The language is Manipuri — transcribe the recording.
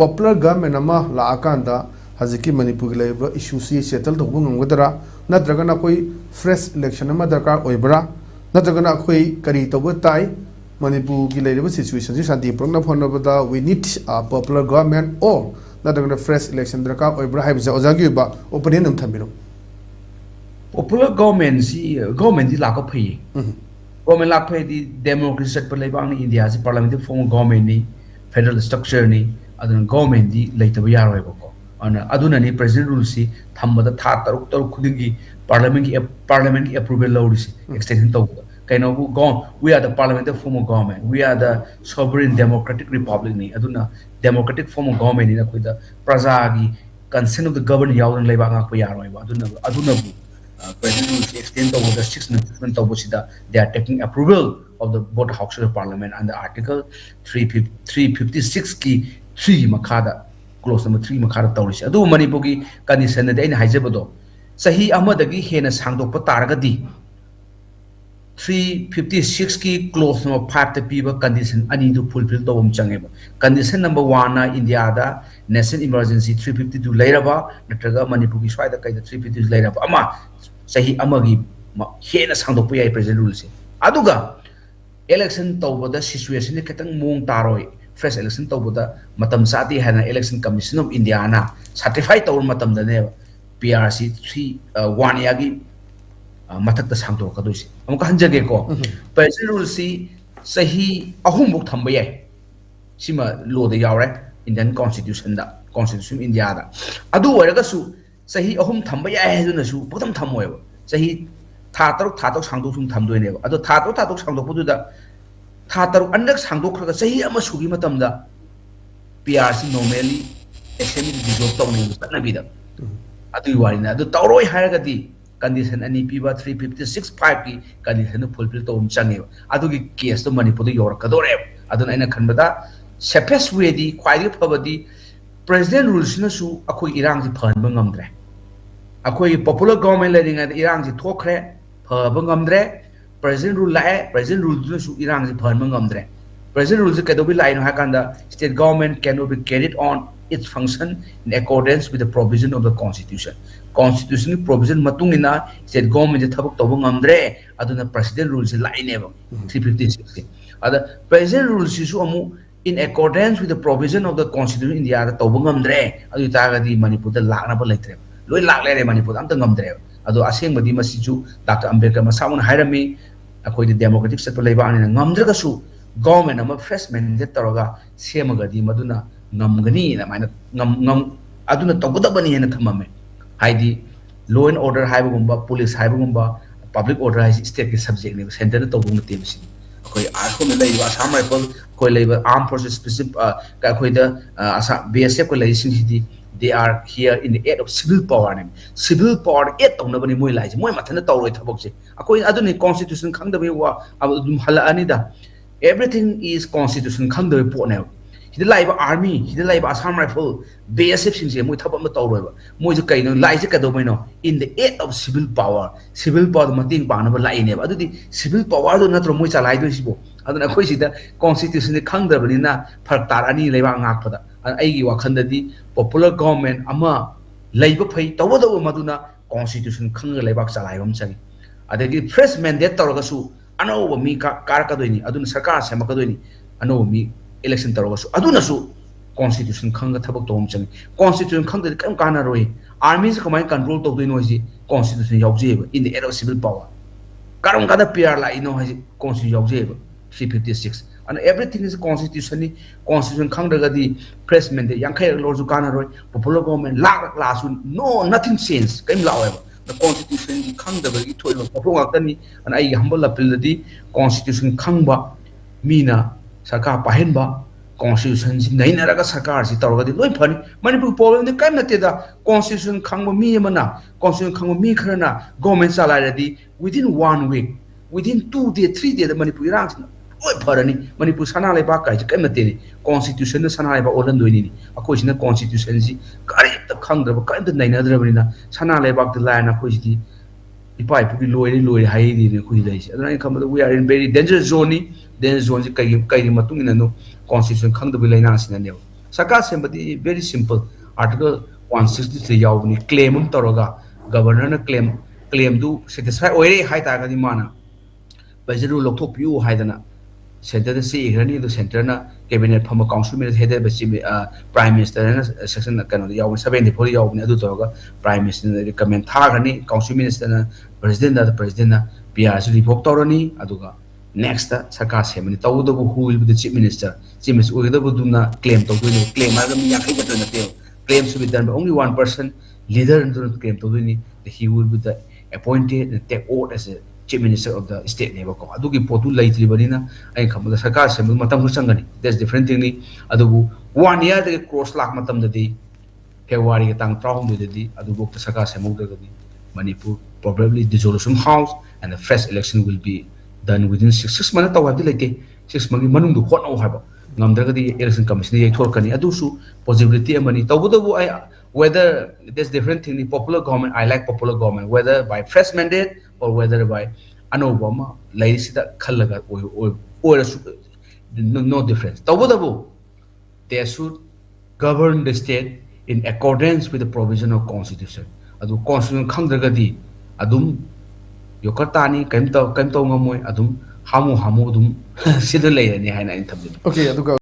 popular government ama la akanda haziki Manipur leibra issue si settle to ngamgadara natragana koi fresh election ama darkar oibra natragana koi kari to tai Manipur ki leibra situation si Santi puraknaba we need a popular government or natragana fresh election darkar oibra hai bisa ozagi ba opinion nam thamiro popular government si laka phayi government lak phayi di democracy set par leibang ni India si parliamentary form government ni federal structure ni aduna government di leitaba yaroi ba ko ana aduna ni president rule si thambada tha taruk khudingi parliament ki approval lawrisi extension to kaino go we are the parliamentary form of government, we are the sovereign democratic republic ni aduna democratic form of government ni na khoida praja gi consent of the government yawang leibang ak pa yaroi ba aduna president rule extend over the 6 months of they are taking approval of the both house of parliament under article 356 ki 3 makada clause number 3 makada tawrisi adu Manipur gi condition de aina haijabado sahi amadagi hena sangdokpa taragadi 356 ki clause number 5 ta piba condition ani to fulfill tawum changeba condition number 1 na India da national emergency 352 lairaba natraga Manipur gi swaida kai 352 lairaba ama sahi amagi hena sangdokpa yai president rule se aduga election tawbada situation ni ketang mong taroi fresh election tawbada matam sati hana election commission of India na certify tawur matam da ne PRC 1 yagi mathak ta sangdo ka doisi amka hanjage ko president rule si sahi ahumuk thamba yai sima law da yawre Indian constitution India da adu waraga su sahi ahum thamba yai duna su bodam thamoy sahi tha taruk sangdo sum thamdoi ne adu tha taruk sangdo pudu da tha taruk andak sangdo khraga sahi ama sugi matam da PRC normally assembly dissolve tawne na bida adu warina adu tawroi haraga di condition ani piba 356 5 ki condition fulfill to change adu gi case to Manipur do yor kadore adu aina khanbada safest way di khwai phabadi president rules na su akoi irang ji phan ba ngamdre akoi popular government leading at irang ji thokre phaba ngamdre president rule president rule na su irang ji phan ba ngamdre president rules ka do bi line ha kanda state government cannot be carried on its function in accordance with the provision of the constitution provision matungina state government thabak tobo ngamdre aduna president rules line eba 356 ada president rules su amu in accordance with the provision of the constitution India da tobo ngamdre adu taga di Manipur da lakna ba leitre loi lakle re Manipur amta ngamdre adu aseng badi masiju Dr. Ambedkar masamun hairami akoi the democratic set leiba ani ngamdra su government ama fresh mandate toroga semaga di maduna ngamgani na mana ngam aduna togodabani hena thamame haidi law and order haibagumba police haibagumba public order hai state ke subject ne center to bung team si koi arko me lei Assam rifle koi lei armed forces specific ka koi da BSF ko lei sin di they are here in the aid of civil power aid to na bani moi lai moi mathana tawroi thabok se akoi aduni constitution khangdabe wa adum hala ani da everything is constitution khangdabe po ne hida laiba army hida laiba Assam rifle BSF sing se moi thabam tawroi ba moi je kaino lai je kadobai no in the aid of civil power mating pang na ba lai ne ba adudi civil power do natro moi chalai do sibo aduna khoi sida constitution ni khangdabani na phar tar ani laiba ngak pada ai gi wakhanda di popular government ama laiba phai tawada maduna constitution khang laibak chalai bam changi adagi fresh mandate tawraga su ano mi kar ka doini aduna sarkar sema ka doini ano mi election tawraga su aduna su constitution khang thabak tom changi constitution khang de kam kana roi army se kamai control to doino ji constitution yauje in the era of civil power karam kada PR la ino ha constitution yauje 356 and everything is constitution khang daga di press mandate yankhai lor ju kana roi popular government la su no nothing change kaim la the constitution khang daga gi thoi popro ngak tani and ai humble appeal di constitution khang ba mina sarkar pahen ba constitution si naina raga sarkar si tawga di loi phani Manipur problem de kaim nate da constitution khang ba mi mana constitution khang ba mi kharana government salary di within 1 week within 2 days 3 days the Manipur rang oi pharani Manipur sana lai ba kai kaim nate ni constitution sana lai ba olan doini ni akoi sina constitution si kari ta khang da ba kaim da naina dra bani na sana lai ba de line akoi si ipai pu loi hai di ne khoi lai si adana kham we are in very dangerous zone ni then zone ji kai matung ina no constitution khang da bi laina sina ne sarkar sembadi very simple article 163 yaubni claim toroga governor na claim du satisfy oire hai ta ga di mana budget ru lokthok piu haidana center the see hirani the center na cabinet from a council minister headed by prime minister na section na kanu yaw 74 yaw ni adu toga prime minister recommend thagani council minister na president na PRC report torani aduga next sarkar semani tawdo who will be the chief minister oida buduna claim to claim aga mi yakai ga na te claim should be done by only one person leader and claim to he will be the appointed and take oath as a chief minister of the state neba ko adugi potu laitri banina ai khamda sarkar se matam changani that's different thing ni adugu 1 year de cross lakh matam dadi February ga tang trahom dadi adugu sarkar se mugdagadi Manipur probably dissolution house and a fresh election will be done within 6 months tawadi leke 6 months manung du hot no haba ngamdragadi election commission ye thorkani adusu possibility amani tawbudabu ai whether there's different thing the popular government I like popular government whether by fresh mandate or whether by anobama laisida khallaga or no difference tawbudabu they should govern the state in accordance with the provision of constitution adu constitution khangdragadi adum yokartani kaim taw ngamoi adum hamu adum sida leirani haina in thamjin okay aduga